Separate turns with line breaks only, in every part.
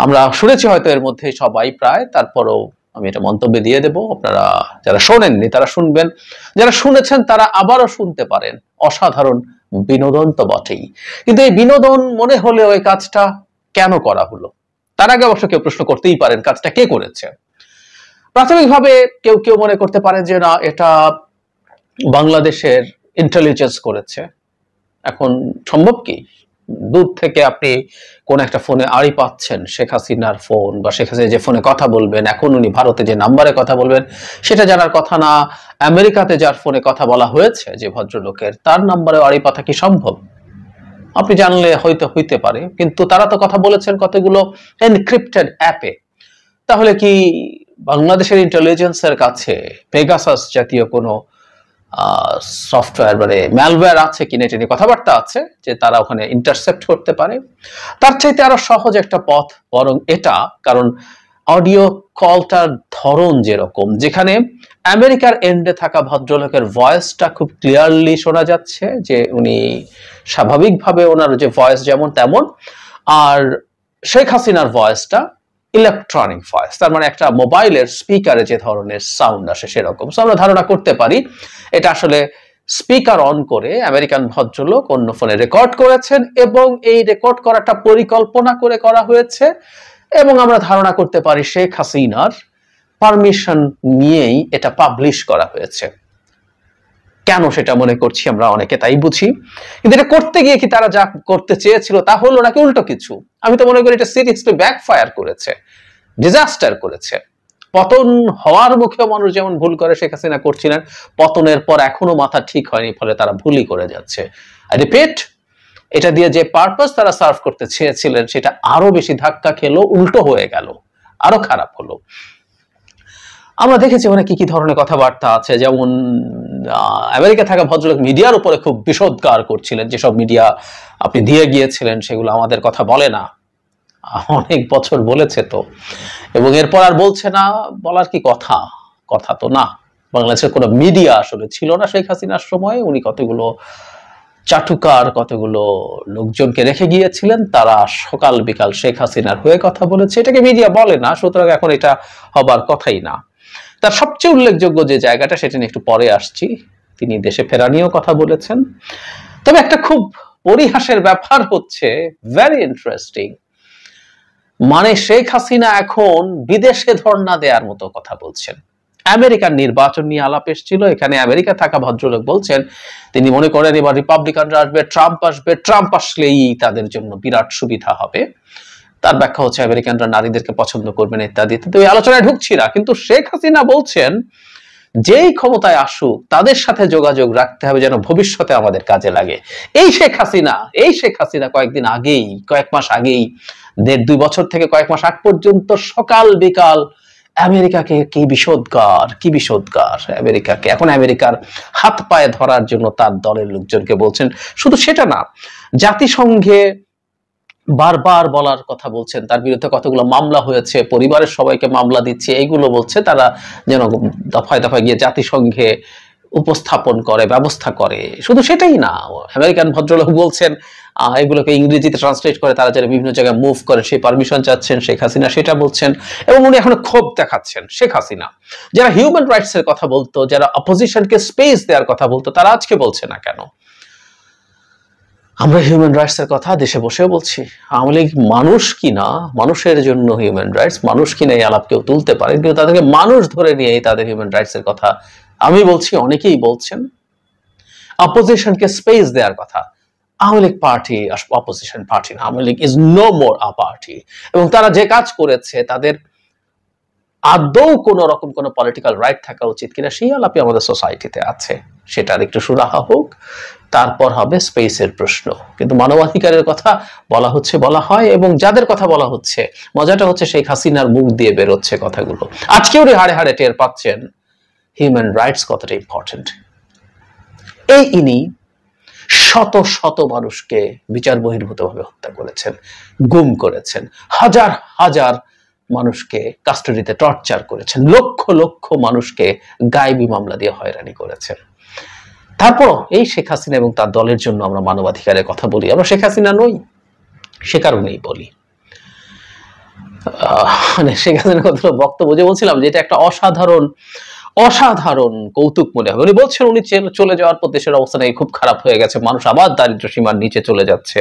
আমরা শুনেছি হয়তো এর মধ্যে সবাই প্রায়, তারপরও আমি এটা মন্তব্যে দিয়ে দেব, আপনারা যারা শোনেননি তারা শুনবেন, যারা শুনেছেন তারা আবারও শুনতে পারেন। অসাধারণ বিনোদন তো বটেই, কিন্তু এই বিনোদন মনে হলেও এই কাজটা কেন করা হলো? তার আগে অবশ্য কেউ প্রশ্ন করতেই পারেন কাজটা কে করেছে। প্রাথমিকভাবে কেউ কেউ মনে করতে পারে যে না, এটা বাংলাদেশের ইন্টেলিজেন্স করেছে। এখন সম্ভব কি দূর থেকে আপনি কোন একটা ফোনে আড়ি পাচ্ছেন শেখ হাসিনার ফোন, বা শেখ হাসিনা যে ফোনে কথা বলবেন, এখন উনি ভারতে যে নাম্বারে কথা বলবেন সেটা জানার কথা না, আমেরিকাতে যার ফোনে কথা বলা হয়েছে যে ভদ্রলোকের, তার নাম্বারে আড়ি পাতা কি সম্ভব? আপনি জানলে হয়তো হইতে পারে, কিন্তু তারা তো কথা বলেছেন কতগুলো এনক্রিপ্টেড অ্যাপে। তাহলে কি বাংলাদেশের ইন্টেলিজেন্সের কাছে পেগাসাস জাতীয় কোনো সফটওয়্যার মানে ম্যালওয়্যার আছে কিনা এটা নিয়ে কথাবার্তা আছে যে তারা ওখানে ইন্টারসেপ্ট করতে পারে? তার চাইতে আরো সহজ একটা পথ বরং এটা, কারণ অডিও কলটার ধরন যেরকম, যেখানে আমেরিকার এন্ডে থাকা ভদ্রলোকের ভয়েসটা খুব ক্লিয়ারলি শোনা যাচ্ছে, যে উনি স্বাভাবিকভাবে ওনার যে ভয়েস যেমন তেমন, আর শেখ হাসিনার ভয়েসটা ইলেকট্রনিক ভয়েস, তার মানে একটা মোবাইলের স্পিকারে যে ধরনের সাউন্ড আসে সেরকম। আমরা ধারণা করতে পারি এটা আসলে স্পিকার অন করে আমেরিকান ভদ্রলোক অন্য ফোনে রেকর্ড করেছেন, এবং এই রেকর্ড করাটা পরিকল্পনা করে করা হয়েছে, এবং আমরা ধারণা করতে পারি শেখ হাসিনার পারমিশন নিয়েই এটা পাবলিশ করা হয়েছে। কেন সেটা মনে করছি আমরা অনেকে তাই বুঝি, কিন্তু এটা করতে গিয়ে কি তারা যা করতে চেয়েছিল তা হলো নাকি উল্টো কিছু? আমি তো মনে করি এটা সিরিয়াসলি ব্যাকফায়ার করেছে, ডিজাস্টার করেছে। পতন হওয়ার মুখে মানুষ যেমন ভুল করে শেখ হাসিনা করছিলেন, পতনের পর এখনো মাথা ঠিক হয়নি, ফলে তারা ভুলই করে যাচ্ছে। আই রিপিট, এটা দিয়ে যে পারপাস তারা সার্ভ করতে চেয়েছিলেন সেটা আরো বেশি ধাক্কা খেলো, উল্টো হয়ে গেল, আরো খারাপ হলো। আমরা দেখেছি অনেক কি কি ধরনের কথাবার্তা আছে, যেমন আমেরিকা থাকা ভদ্রলোক মিডিয়ার উপরে খুব বিষোদগার করছিলেন, যেসব মিডিয়া আপনি দিয়ে গিয়েছিলেন সেগুলো আমাদের কথা বলে না, অনেক বছর বলেছে তো, এবং এরপর আর বলছে না। বলার কি কথা? কথা তো না। বাংলাদেশের কোনো মিডিয়া আসলে ছিল না শেখ হাসিনার সময়। উনি কতগুলো চাটুকার, কতগুলো লোকজনকে রেখে গিয়েছিলেন, তারা সকাল বিকাল শেখ হাসিনার হয়ে কথা বলেছে, এটাকে মিডিয়া বলে না, সুতরাং এখন এটা হবার কথাই না। তার সবচেয়ে উল্লেখযোগ্য যে জায়গাটা, সেটা নিয়ে একটু পরে আসছি, তিনি দেশে ফেরা নিয়েও কথা বলেছেন। তবে একটা খুব পরিহাসের ব্যাপার হচ্ছে, ভেরি ইন্টারেস্টিং, মানে শেখ হাসিনা এখন বিদেশে ধর্ণা দেওয়ার মতো কথা বলছেন। আমেরিকার নির্বাচন নিয়ে আলাপ এসেছিল, এখানে আমেরিকা থাকা ভদ্রলোক বলছেন তিনি মনে করেন এবার রিপাবলিকানরা আসবে, ট্রাম্প আসবে, ট্রাম্প আসলেই তাদের জন্য বিরাট সুবিধা হবে। তার ব্যাখ্যা হচ্ছে আমেরিকানরা নারীদেরকে পছন্দ করবেন ইত্যাদি। তো এই আলোচনায় ঢুকছি না, কিন্তু শেখ হাসিনা বলছেন যেই ক্ষমতায় আসুক তাদের সাথে যোগাযোগ রাখতে হবে যেন ভবিষ্যতে আমাদের কাজে লাগে। এই শেখ হাসিনা কয়েকদিন আগেই, কয়েক মাস আগেই, 1.5-2 বছর থেকে কয়েক মাস আগ পর্যন্ত সকাল বিকাল আমেরিকাকে কি বিষোদগার আমেরিকাকে। এখন আমেরিকার হাত পায়ে ধরার জন্য তার দলের লোকজনকে বলছেন। শুধু সেটা না, জাতিসংঘে বারবার বলার কথা বলছেন, তার বিরুদ্ধে কতগুলো মামলা হয়েছে, পরিবারের সবাইকে মামলা দিচ্ছে, এইগুলো বলছে তারা যেন দফায় দফায় গিয়ে জাতিসংঘে উপস্থাপন করে, ব্যবস্থা করে। শুধু সেটাই না, আমেরিকান ভদ্রলোক বলছেন এগুলোকে ইংরেজিতে ট্রান্সলেট করে তারা যারা বিভিন্ন জায়গায় মুভ করে সেই পারমিশন চাচ্ছেন শেখ হাসিনা, সেটা বলছেন। এবং উনি এখন ক্ষোভ দেখাচ্ছেন শেখ হাসিনা। যারা হিউম্যান রাইটস এর কথা বলতো, যারা অপোজিশনকে স্পেস দেওয়ার কথা বলতো, তারা আজকে বলছে না কেন? আমরা হিউম্যান রাইটস এর কথা দেশে বসেও বলছি। আওয়ামী লীগ মানুষ কিনা, মানুষের জন্য হিউম্যান রাইটস, মানুষ কিনা এই আলাপ কেউ তুলতে পারে, কিন্তু তাদেরকে মানুষ ধরে নিয়ে তাদের হিউম্যান রাইটস এর কথা আমি বলছি, অনেকেই বলছেন। অপোজিশনকে স্পেস দেওয়ার কথা। Awami League party opposition party না, Awami League is no more a party. এবং তারা যে কাজ করেছে তাদের আদৌ কোন রকম কোন পলিটিক্যাল রাইট থাকা উচিত কিনা সেই আলাপে আমাদের সোসাইটিতে আছে। সেটার একটু সুরাহা হোক, তারপর হবে স্পেসের প্রশ্ন। কিন্তু মানবাধিকারের কথা বলা হচ্ছে, বলা হয়, এবং যাদের কথা বলা হচ্ছে, মজাটা হচ্ছে শেখ হাসিনার মুখ দিয়ে বেরোচ্ছে কথাগুলো। আজকেও হাড়ে হাড়ে টের পাচ্ছেন হিউম্যান রাইটস কতটা ইম্পর্টেন্ট। ইনি শত শত মানুষকে বিচার বহির্ভূতভাবে হত্যা করেছেন, গুম করেছেন, হাজার হাজার মানুষকে কাস্টডিতে টর্চার করেছেন, লক্ষ লক্ষ মানুষকে গায়েবী মামলা দিয়ে হয়রানি করেছেন। তারপর এই শেখ হাসিনা এবং তার দলের জন্য আমরা মানবাধিকারের কথা বলি। আমরা শেখ হাসিনা নই, সে কারণেই বলি। মানে শেখ হাসিনার কথা বক্তব্য যে বলছিলাম যে এটা একটা অসাধারণ অসাধারণ কৌতুক মনে হয়। উনি বলছেন উনি চলে যাওয়ার পর দেশের অবস্থা নাকি খুব খারাপ হয়ে গেছে, মানুষ আবার দারিদ্র সীমার নিচে চলে যাচ্ছে,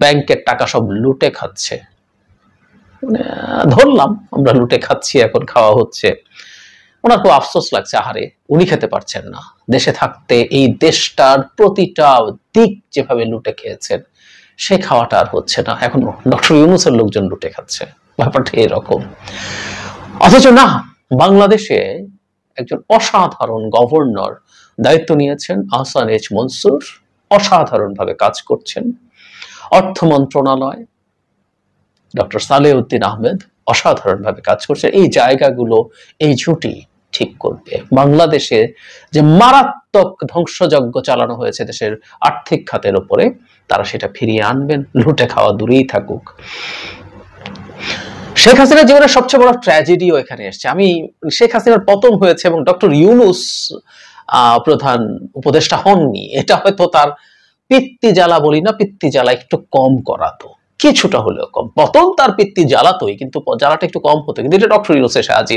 ব্যাংকের টাকা সব লুটে খাচ্ছে। মানে ধরলাম আমরা লুটে খাচ্ছি, এখন খাওয়া হচ্ছে। ওনার খুব আফসোস লাগছে, আহারে উনি খেতে পারছেন না, দেশে থাকতে এই দেশটার প্রতিটা দিক যেভাবে লুটে খেয়েছেন সে খাওয়াটা আর হচ্ছে না, এখন ডক্টর ইউনূসের লোকজন লুটে খাচ্ছে, ব্যাপারটা এরকম। অথচ না, বাংলাদেশে একজন অসাধারণ গভর্নর দায়িত্ব নিয়েছেন, আহসান এইচ মনসুর, অসাধারণভাবে কাজ করছেন। অর্থ মন্ত্রণালয় ডক্টর সালেউদ্দিন আহমেদ অসাধারণভাবে কাজ করছে। এই জায়গাগুলো এই জুটি ঠিক করবে। বাংলাদেশে যে মারাত্মক ধ্বংসযজ্ঞ চালানো হয়েছে দেশের আর্থিক খাতের উপরে, তারা সেটা ফিরিয়ে আনবেন, লুটে খাওয়া দূরেই থাকুক। শেখ হাসিনার জীবনের সবচেয়ে বড় ট্র্যাজেডিও এখানে এসছে। আমি শেখ হাসিনার পতন হয়েছে এবং ডক্টর ইউনূস প্রধান উপদেষ্টা হননি, এটা হয়তো তার পিত্তি জ্বালা বলি না, পিত্তি জ্বালা একটু কম করাতো, কিছুটা হলেও কম। পতন তার পিত্তি জ্বালাতোই, কিন্তু জ্বালাটা একটু কম হতো, কিন্তু এটা ডক্টর ইউনূসের সাহায্য।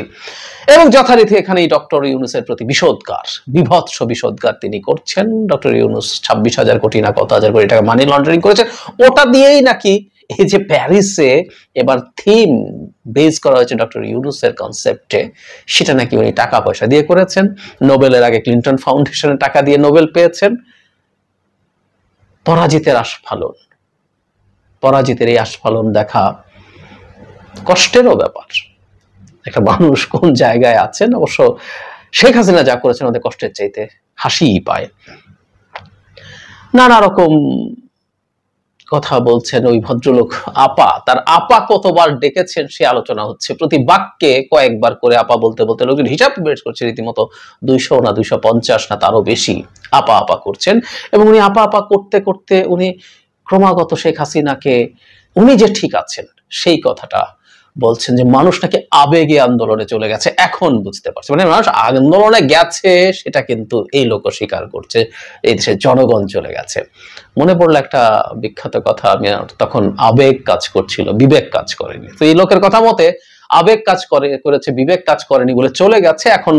এবং যথারীতি এখানে ডক্টর ইউনূসের প্রতি বিষোদগার, বিভৎস বিষোদগার তিনি করছেন। ডক্টর ইউনূস 26,000 কোটি না কত হাজার কোটি টাকা মানি লন্ডারিং করেছেন, ওটা দিয়েই নাকি এই যে প্যারিসে এবার থিম বেস করা হয়েছে ডক্টর ইউনূসের কনসেপ্টে, সেটা নাকি উনি টাকা পয়সা দিয়ে করেছেন। নোবেলের আগে ক্লিন্টন ফাউন্ডেশনের টাকা দিয়ে নোবেল পেয়েছেন। পরাজিতের আস্ফালন, পরাজিতের এই আস্ফালন দেখা কষ্টেরও ব্যাপার। একটা মানুষ কোন জায়গায় আছেন, অবশ্য শেখ হাসিনা যা করেছেন ওদের কষ্টের চাইতে হাসিই পায়। নানা রকম কথা বলছেন ওই ভদ্রলোক। আপা, তার আপা কতবার ডেকেছেন সে আলোচনা হচ্ছে, প্রতি বাক্যে কয়েকবার করে আপা বলতে বলতে লোকজন হিসাব বের করছে, রীতিমতো 200 না 250 না তারও বেশি আপা আপা করছেন। এবং উনি আপা আপা করতে করতে উনি ক্রমাগত শেখ হাসিনাকে, উনি যে ঠিক আছেন সেই কথাটা বলছেন, যে মানুষ নাকি আবেগে আন্দোলনে চলে গেছে, এখন বুঝতে পারছে। মানে মানুষ আন্দোলনে গেছে সেটা কিন্তু এই লোক স্বীকার করছে, এই দেশের জনগণ চলে গেছে। মনে পড়লো একটা বিখ্যাত কথা, আমি তখন আবেগ কাজ করছিল, বিবেক কাজ করেনি। তো এই লোকের কথা মতে আবেগ কাজ করেছে, বিবেক কাজ করেনি বলে চলে গেছে, এখন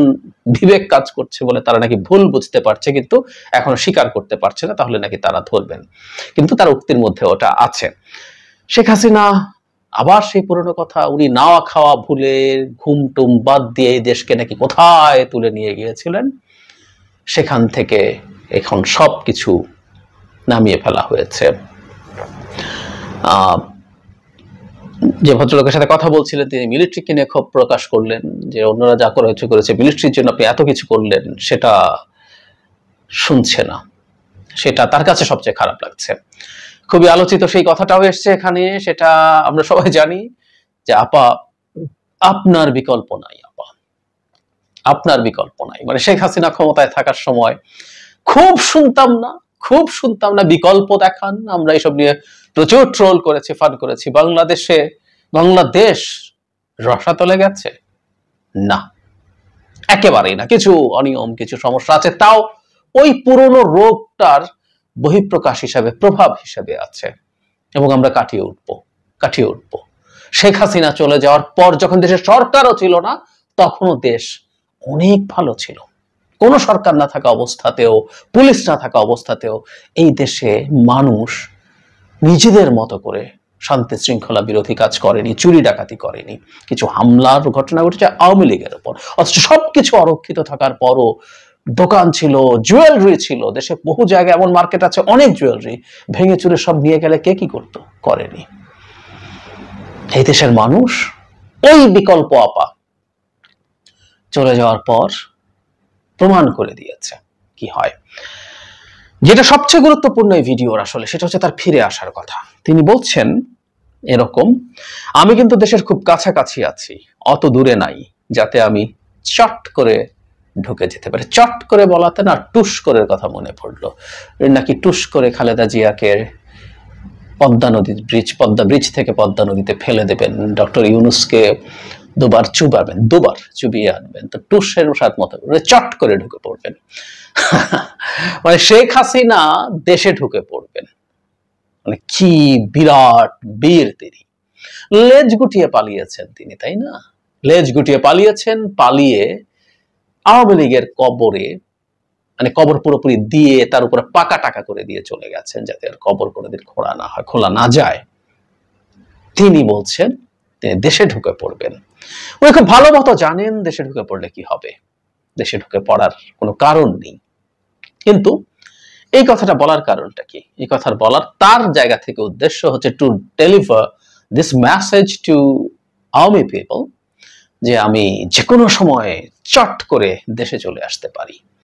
বিবেক কাজ করছে বলে তারা নাকি ভুল বুঝতে পারছে, কিন্তু এখন স্বীকার করতে পারছে না, তাহলে নাকি তারা ধরবেন। কিন্তু তার উক্তির মধ্যে ওটা আছে। শেখ হাসিনা আবার সেই পুরনো কথা, উনি নাওয়া খাওয়া ভুলে ঘুম টুম বাদ দিয়ে এই দেশকে নাকি কোথায় তুলে নিয়ে গিয়েছিলেন, সেখান থেকে এখন সবকিছু নামিয়ে ফেলা হয়েছে। যে ভদ্রলোকের সাথে কথা বলছিলেন তিনি মিলিটারিকে নিয়ে ক্ষোভ প্রকাশ করলেন, যে অন্যরা যা করেছে মিলিটারির জন্য আপনি এত কিছু করলেন, সেটা শুনছে না, সেটা তার কাছে সবচেয়ে খারাপ লাগছে। খুবই আলোচিত সেই কথাটাও এসছে এখানে, সেটা আমরা সবাই জানি যে আপা আপনার বিকল্প নাই, আপা আপনার বিকল্প নাই। মানে শেখ হাসিনা ক্ষমতায় থাকার সময় খুব শুনতাম না বিকল্প দেখান। আমরা এসব নিয়ে প্রচুর ট্রোল করেছি, ফান করেছি। বাংলাদেশ রসাতলে গেছে না, একেবারেই না। কিছু অনিয়ম, কিছু সমস্যা আছে, তাও ওই পুরনো রোগটার বহিঃপ্রকাশ হিসাবে, প্রভাব হিসাবে আছে, এবং আমরা কাটিয়ে উঠবো। শেখ হাসিনা চলে যাওয়ার পর যখন দেশের সরকারও ছিল না, তখনও দেশ অনেক ভালো ছিল। কোন সরকার না থাকা অবস্থাতেও, পুলিশ না থাকা অবস্থাতেও এই দেশে মানুষ নিজেদের মতো করে শান্তি শৃঙ্খলা বিরোধী কাজ করেনি, চুরি ডাকাতি করেনি। কিছু হামলার ঘটনা ঘটেছে আওয়ামী লীগের উপর, অথচ সবকিছু অরক্ষিত থাকার পরও দোকান ছিল, জুয়েলারি ছিল, দেশে বহু জায়গায় এমন মার্কেট আছে অনেক জুয়েলারি ভেঙে চুরে সব নিয়ে গেলে কে কি করতো? করেনি। এই দেশের মানুষ ওই বিকল্প আপা চলে যাওয়ার পর প্রমাণ করে দিয়েছে কি হয়। যেটা সবচেয়ে গুরুত্বপূর্ণ এই ভিডিওর আসলে, সেটা হচ্ছে তার ফিরে আসার কথা। তিনি বলছেন এরকম, আমি কিন্তু দেশের খুব কাছাকাছি আছি, অত দূরে নাই যাতে আমি চট করে ঢুকে যেতে পারে। চট করে বলাতে না, টুস করে কথা মনে পড়লো, নাকি টুস করে খালেদা জিয়াকে পদ্মা ব্রিজ থেকে পদ্মা নদীতে ফেলে দেবেন, ডক্টর ইউনূসকে দুবার চুবিয়ে আনবেন, তো টুসের সাথে মতো চট করে ঢুকে পড়বেন। মানে শেখ হাসিনা দেশে ঢুকে পড়বেন, মানে কি বিরাট বীর তিনি। লেজ গুটিয়ে পালিয়েছেন তিনি, তাই না? লেজ গুটিয়ে পালিয়েছেন, পালিয়ে আওয়ামী লীগের কবরে, মানে কবর পুরোপুরি দিয়ে তার উপরে পাকা টাকা করে দিয়ে চলে গেছেন, যাতে আর কবর কোনোদিন খোলা না যায়। তিনি বলছেন তিনি দেশে ঢুকে পড়বেন। উনি খুব ভালো মতো জানেন দেশে ঢুকে পড়লে কি হবে, দেশে ঢুকে পড়ার কোনো কারণ নেই। কিন্তু এই কথাটা বলার কারণটা কি? এই কথা বলার তার জায়গা থেকে উদ্দেশ্য হচ্ছে to deliver this message to Awami people, যে আমি যে কোনো সময় চট করে দেশে চলে আসতে পারি।